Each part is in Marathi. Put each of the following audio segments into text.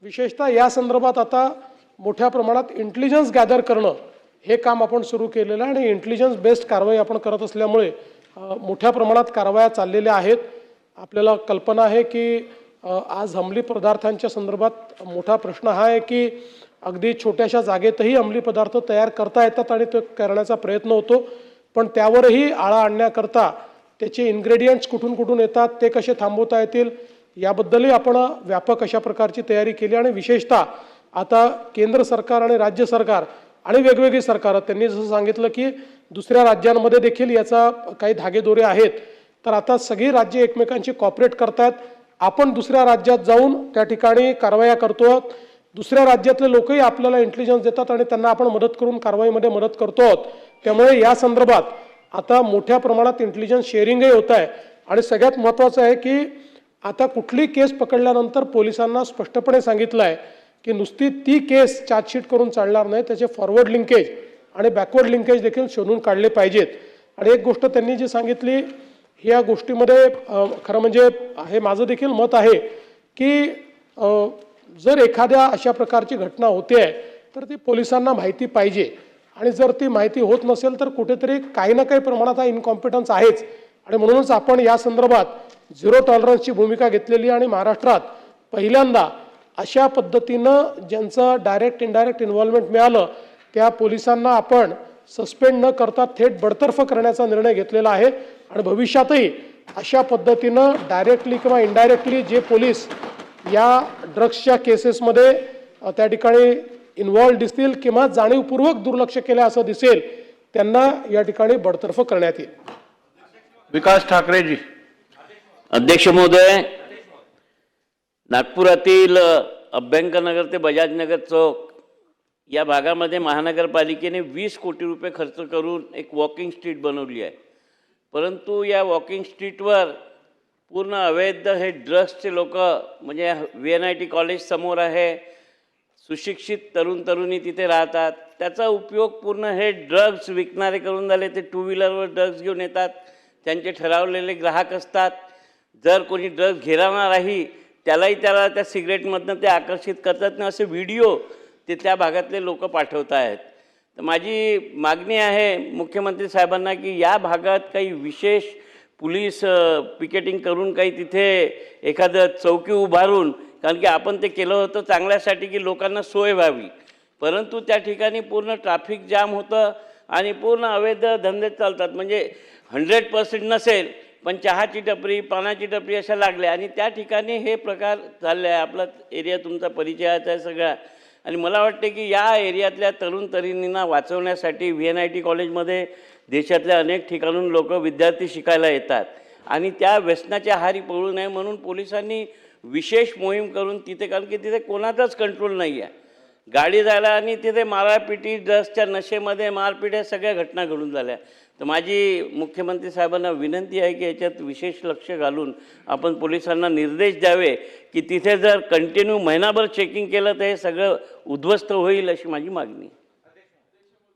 विशेषतः या संदर्भात आता मोठ्या प्रमाणात इंटेलिजन्स गॅदर करणं हे काम आपण सुरू केलेलं आहे आणि इंटेलिजन्स बेस्ड कारवाई आपण करत असल्यामुळे मोठ्या प्रमाणात कारवाया चाललेल्या आहेत. आपल्याला कल्पना आहे की आज अंमली पदार्थांच्या संदर्भात मोठा प्रश्न हा आहे की अगदी छोट्याशा जागेतही अंमली पदार्थ तयार करता येतात आणि तो करण्याचा प्रयत्न होतो, पण त्यावरही आळा आणण्याकरता त्याचे इन्ग्रेडियंट्स कुठून कुठून येतात, ते कसे थांबवता येतील याबद्दलही आपण व्यापक अशा प्रकारची तयारी केली. आणि विशेषतः आता केंद्र सरकार आणि राज्य सरकार आणि वेगवेगळी सरकारं त्यांनी जसं सांगितलं की दुसऱ्या राज्यांमध्ये देखील याचा काही धागेदोरे आहेत, तर आता सगळी राज्ये एकमेकांची कॉपरेट करतात. आपण दुसऱ्या राज्यात जाऊन त्या ठिकाणी कारवाया करतो, दुसऱ्या राज्यातले लोकही आपल्याला इंटेलिजन्स देतात आणि त्यांना आपण मदत करून कारवाईमध्ये मदत करतो. त्यामुळे या संदर्भात आता मोठ्या प्रमाणात इंटेलिजन्स शेअरिंगही होत आहे. आणि सगळ्यात महत्त्वाचं आहे की आता कुठली केस पकडल्यानंतर पोलिसांना स्पष्टपणे सांगितलं आहे की नुसती ती केस चार्जशीट करून चालणार नाही, त्याचे फॉरवर्ड लिंकेज आणि बॅकवर्ड लिंकेज देखील शोधून काढले पाहिजेत. आणि एक गोष्ट त्यांनी जी सांगितली या गोष्टीमध्ये खरं म्हणजे हे माझं देखील मत आहे की जर एखाद्या अशा प्रकारची घटना होते आहे तर ती पोलिसांना माहिती पाहिजे, आणि जर ती माहिती होत नसेल तर कुठेतरी काही ना काही प्रमाणात हा इनकॉम्पिटन्स आहेच. आणि म्हणूनच आपण या संदर्भात झिरो टॉलरन्सची भूमिका घेतलेली आणि महाराष्ट्रात पहिल्यांदा अशा पद्धतीनं ज्यांचं डायरेक्ट इनडायरेक्ट इन्व्हॉल्वमेंट मिळालं त्या पोलिसांना आपण सस्पेंड न करता थेट बडतर्फ करण्याचा निर्णय घेतलेला आहे. आणि भविष्यातही अशा पद्धतीनं डायरेक्टली किंवा इनडायरेक्टली जे पोलीस या ड्रग्सच्या केसेसमध्ये त्या ठिकाणी इन्व्हॉल्व दिसतील किंवा जाणीवपूर्वक दुर्लक्ष केलं असं दिसेल त्यांना या ठिकाणी बडतर्फ करण्यात येईल. विकास ठाकरेजी. अध्यक्ष महोदय, नागपुरातील अभ्यंकरनगर ते बजाजनगर चौक या भागामध्ये महानगरपालिकेने 20 कोटी रुपये खर्च करून एक वॉकिंग स्ट्रीट बनवली आहे. परंतु या वॉकिंग स्ट्रीटवर पूर्ण अवैध हे ड्रग्सचे लोक, म्हणजे VNIT कॉलेज समोर आहे, सुशिक्षित तरुणी तिथे राहतात, त्याचा उपयोग पूर्ण हे ड्रग्स विकणारे करून झाले. ते टू व्हीलरवर ड्रग्स घेऊन येतात, त्यांचे ठरवलेले ग्राहक असतात. जर कोणी ड्रग्स घेणाराही त्याला त्या सिगरेटमधनं ते आकर्षित करतात ना, असे व्हिडिओ ते त्या भागातले लोक पाठवत आहेत. तर माझी मागणी आहे मुख्यमंत्री साहेबांना की या भागात काही विशेष पोलीस पिकेटिंग करून काही तिथे एखादं चौकी उभारून, कारण की आपण ते केलं होतं चांगल्यासाठी की लोकांना सोय व्हावी, परंतु त्या ठिकाणी पूर्ण ट्रॅफिक जाम होतं आणि पूर्ण अवैध धंदे चालतात. म्हणजे 100% नसेल पण चहाची टपरी, पानाची टपरी अशा लागल्या आणि त्या ठिकाणी हे प्रकार चालले आहे. आपला एरिया तुमचा परिचयाचा आहे सगळा. आणि मला वाटते की या एरियातल्या तरुणींना वाचवण्यासाठी VNIT कॉलेजमध्ये देशातल्या अनेक ठिकाणून लोक विद्यार्थी शिकायला येतात आणि त्या व्यसनाच्या आहारी पडू नये म्हणून पोलिसांनी विशेष मोहीम करून तिथे, कारण की तिथे कोणाचाच कंट्रोल नाही आहे, गाडी जायला आणि तिथे मारापिटी, ड्रग्सच्या नशेमध्ये मारपीट, या सगळ्या घटना घडून झाल्या. तर माझी मुख्यमंत्री साहेबांना विनंती आहे की याच्यात विशेष लक्ष घालून आपण पोलिसांना निर्देश द्यावे की तिथे जर कंटिन्यू महिनाभर चेकिंग केलं तर हे सगळं उद्ध्वस्त होईल, अशी माझी मागणी.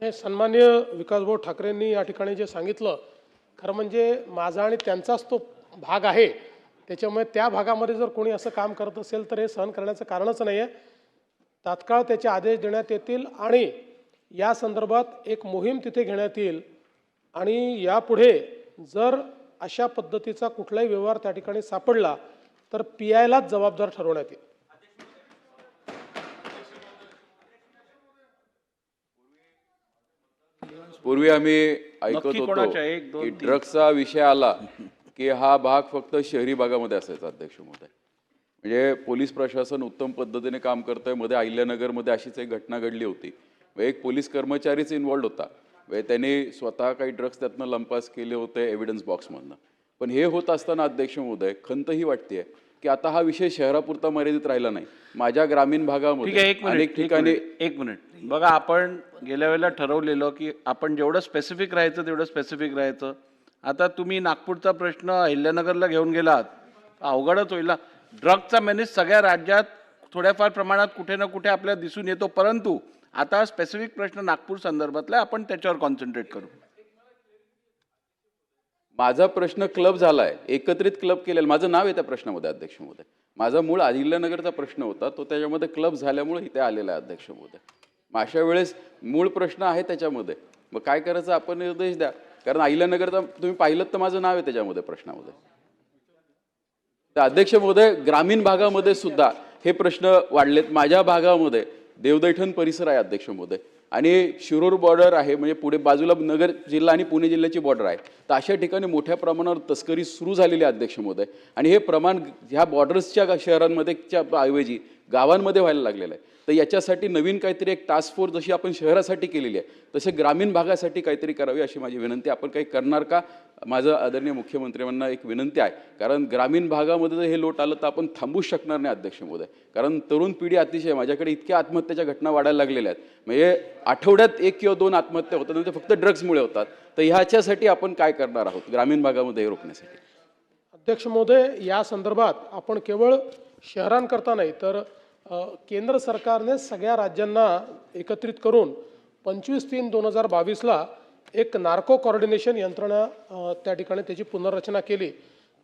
सन्माननीय विकासभाऊ ठाकरेंनी या ठिकाणी जे सांगितलं खरं म्हणजे माझा आणि त्यांचाच तो भाग आहे, त्याच्यामुळे त्या भागामध्ये जर कोणी असं काम करत असेल तर हे सहन करण्याचं कारणच नाही आहे. तात्काळ त्याचे आदेश देण्यात येतील आणि या संदर्भात एक मोहीम तिथे घेण्यात येईल आणि यापुढे जर अशा पद्धतीचा कुठलाही व्यवहार त्या ठिकाणी सापडला तर PIलाच जबाबदार ठरवण्यात येईल. पूर्वी आम्ही ऐकत होतो की ड्रग्सचा विषय आला की हा भाग फक्त शहरी भागामध्ये असायचा. अध्यक्ष महोदय, म्हणजे पोलीस प्रशासन उत्तम पद्धतीने काम करतंय. मध्ये अहिल्यानगरमध्ये अशीच एक घटना घडली होती, एक पोलीस कर्मचारीच इन्व्हॉल्ड होता, त्यांनी स्वतः काही ड्रग्स त्यातनं लंपास केले होते एव्हिडन्स बॉक्समधनं. पण हे होत असताना अध्यक्ष महोदय खंत ही वाटते की आता हा विषय शहरापुरता मर्यादित राहिला नाही. माझ्या ग्रामीण भागामध्ये अनेक ठिकाणी एक मिनिट बघा, आपण गेल्या वेळेला ठरवलेलं की आपण जेवढं स्पेसिफिक राहायचं तेवढं स्पेसिफिक राहायचं. आता तुम्ही नागपूरचा प्रश्न अहिल्यानगरला घेऊन गेलात, अवघडच होईल ना. ड्रग्सचा मेनेज सगळ्या राज्यात थोड्याफार प्रमाणात कुठे ना कुठे आपल्याला दिसून येतो, परंतु आता स्पेसिफिक प्रश्न नागपूर संदर्भातला, आपण त्याच्यावर कॉन्सन्ट्रेट करू. माझा प्रश्न क्लब झालाय, एकत्रित क्लब केलेला, माझं नाव आहे त्या प्रश्नामध्ये अध्यक्ष महोदय. माझा मूळ अहिल्यानगरचा प्रश्न होता, तो त्याच्यामध्ये क्लब झाल्यामुळे इथे आलेला आहे अध्यक्ष महोदय. मग अशा वेळेस मूळ प्रश्न आहे त्याच्यामध्ये, मग काय करायचं आपण निर्देश द्या. कारण अहिल्यानगरचा तुम्ही पाहिलं तर माझं नाव आहे त्याच्यामध्ये प्रश्नामध्ये. तर अध्यक्ष महोदय, ग्रामीण भागामध्ये सुद्धा हे प्रश्न वाढलेत. माझ्या भागामध्ये देवदैठण परिसर आहे अध्यक्ष महोदय, आणि शिरूर बॉर्डर आहे, म्हणजे पुढे बाजूला नगर जिल्हा आणि पुणे जिल्ह्याची बॉर्डर आहे. तर अशा ठिकाणी मोठ्या प्रमाणावर तस्करी सुरू झालेली आहे अध्यक्ष महोदय, आणि हे प्रमाण ह्या बॉर्डर्सच्या शहरांमध्ये ऐवजी गावांमध्ये व्हायला लागलेलं आहे. तर याच्यासाठी नवीन काहीतरी एक टास्क फोर्स जशी आपण शहरासाठी केलेली आहे तसे ग्रामीण भागासाठी काहीतरी करावी अशी माझी विनंती. आपण काही करणार का? माझं आदरणीय मुख्यमंत्र्यांना एक विनंती आहे, कारण ग्रामीण भागामध्ये जर हे लोट आलं तर आपण थांबूच शकणार नाही अध्यक्ष महोदय. कारण तरुण पिढी अतिशय, माझ्याकडे इतक्या आत्महत्याच्या घटना वाढायला लागलेल्या आहेत, म्हणजे आठवड्यात 1 किंवा 2 आत्महत्या होतात, म्हणजे फक्त ड्रग्समुळे होतात. तर ह्याच्यासाठी आपण काय करणार आहोत ग्रामीण भागामध्ये हे रोखण्यासाठी? अध्यक्ष महोदय, या संदर्भात आपण केवळ शहरांकरता नाही तर केंद्र सरकारने सगळ्या राज्यांना एकत्रित करून 25/3/2022ला एक नार्को कोऑर्डिनेशन यंत्रणा त्या ठिकाणी त्याची पुनर्रचना केली,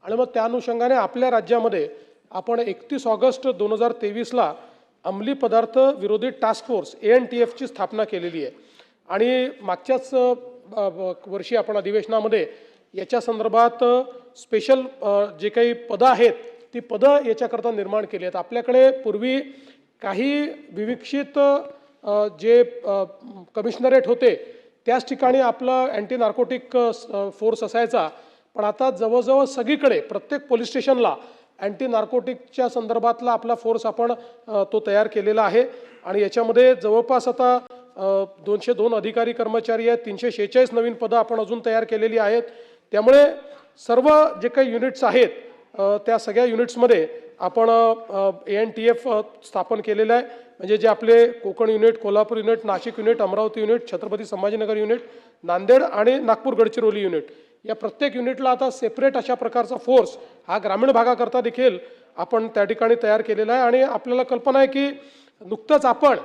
आणि मग त्या अनुषंगाने आपल्या राज्यामध्ये आपण 31 ऑगस्ट 2023ला अंमली पदार्थ विरोधी टास्क फोर्स ANTFची स्थापना केलेली आहे. आणि मागच्याच वर्षी आपण अधिवेशनामध्ये याच्या संदर्भात स्पेशल जे काही पदं आहेत ती पदं याच्याकरता निर्माण केली आहेत. आपल्याकडे पूर्वी काही विविक्षित जे कमिशनरेट होते त्याच ठिकाणी आपलं अँटी नार्कोटिक फोर्स असायचा, पण आता जवळजवळ सगळीकडे प्रत्येक पोलीस स्टेशनला अँटी नार्कोटिकच्या संदर्भातला आपला फोर्स आपण तो तयार केलेला आहे. आणि याच्यामध्ये जवळपास आता 202 अधिकारी कर्मचारी आहेत, 346 नवीन पदं आपण अजून तयार केलेली आहेत. त्यामुळे सर्व जे काही युनिट्स आहेत त्या सगळ्या युनिट्समध्ये आपण ANTF स्थापन केलेलं आहे. म्हणजे जे आपले Konkan unit, Kolhapur unit, Nashik unit, Amravati unit, Chhatrapati Sambhajinagar unit, Nanded आणि नागपूर गडचिरोली युनिट, या प्रत्येक युनिटला आता सेपरेट अशा प्रकारचा फोर्स हा ग्रामीण भागाकरता देखील आपण त्या ठिकाणी तयार केलेला आहे. आणि आपल्याला कल्पना आहे की नुकतंच आपण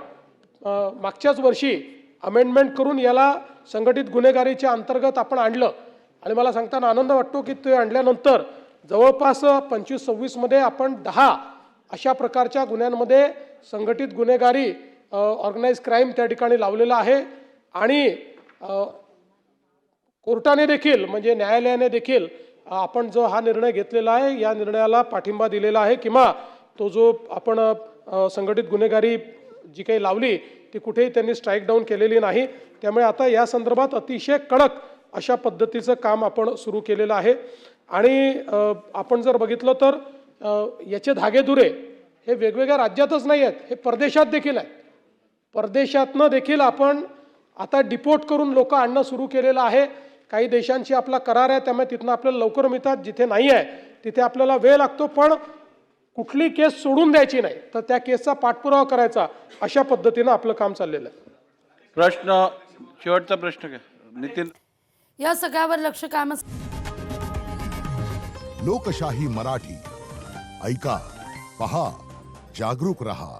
मागच्याच वर्षी अमेंडमेंट करून याला संघटित गुन्हेगारीच्या अंतर्गत आपण आणलं, आणि मला सांगताना आनंद वाटतो की ते आणल्यानंतर जवळपास 25-26 मध्ये आपण 10 अशा प्रकारच्या गुन्ह्यांमध्ये संघटित गुन्हेगारी ऑर्गनाइज क्राईम त्या ठिकाणी लावलेला आहे. आणि कोर्टाने देखील म्हणजे न्यायालयाने देखील आपण जो हा निर्णय घेतलेला आहे या निर्णयाला पाठिंबा दिलेला आहे, किंवा तो जो आपण संघटित गुन्हेगारी जी काही लावली ती कुठेही त्यांनी स्ट्राईक डाऊन केलेली नाही. त्यामुळे आता या संदर्भात अतिशय कडक अशा पद्धतीचं काम आपण सुरू केलेलं आहे. आणि आपण जर बघितलं तर याचे धागेदुरे हे वेगवेगळ्या राज्यातच नाही आहेत, हे परदेशात देखील आहेत. परदेशातनं देखील आपण आता डिपोर्ट करून लोक आणणं सुरू केलेलं आहे. काही देशांशी आपला करार आहे, त्यामुळे तिथनं आपल्याला लवकर मिळतात. जिथे नाही आहे तिथे आपल्याला वेळ लागतो, पण कुठली केस सोडून द्यायची नाही, तर त्या केसचा पाठपुरावा करायचा, अशा पद्धतीनं आपलं काम चाललेलं आहे. प्रश्न शेवटचा प्रश्न घ्या नितीन. या सगळ्यावर लक्ष कायमच. लोकशाही मराठी ऐका, पहा, जागरूक रहा.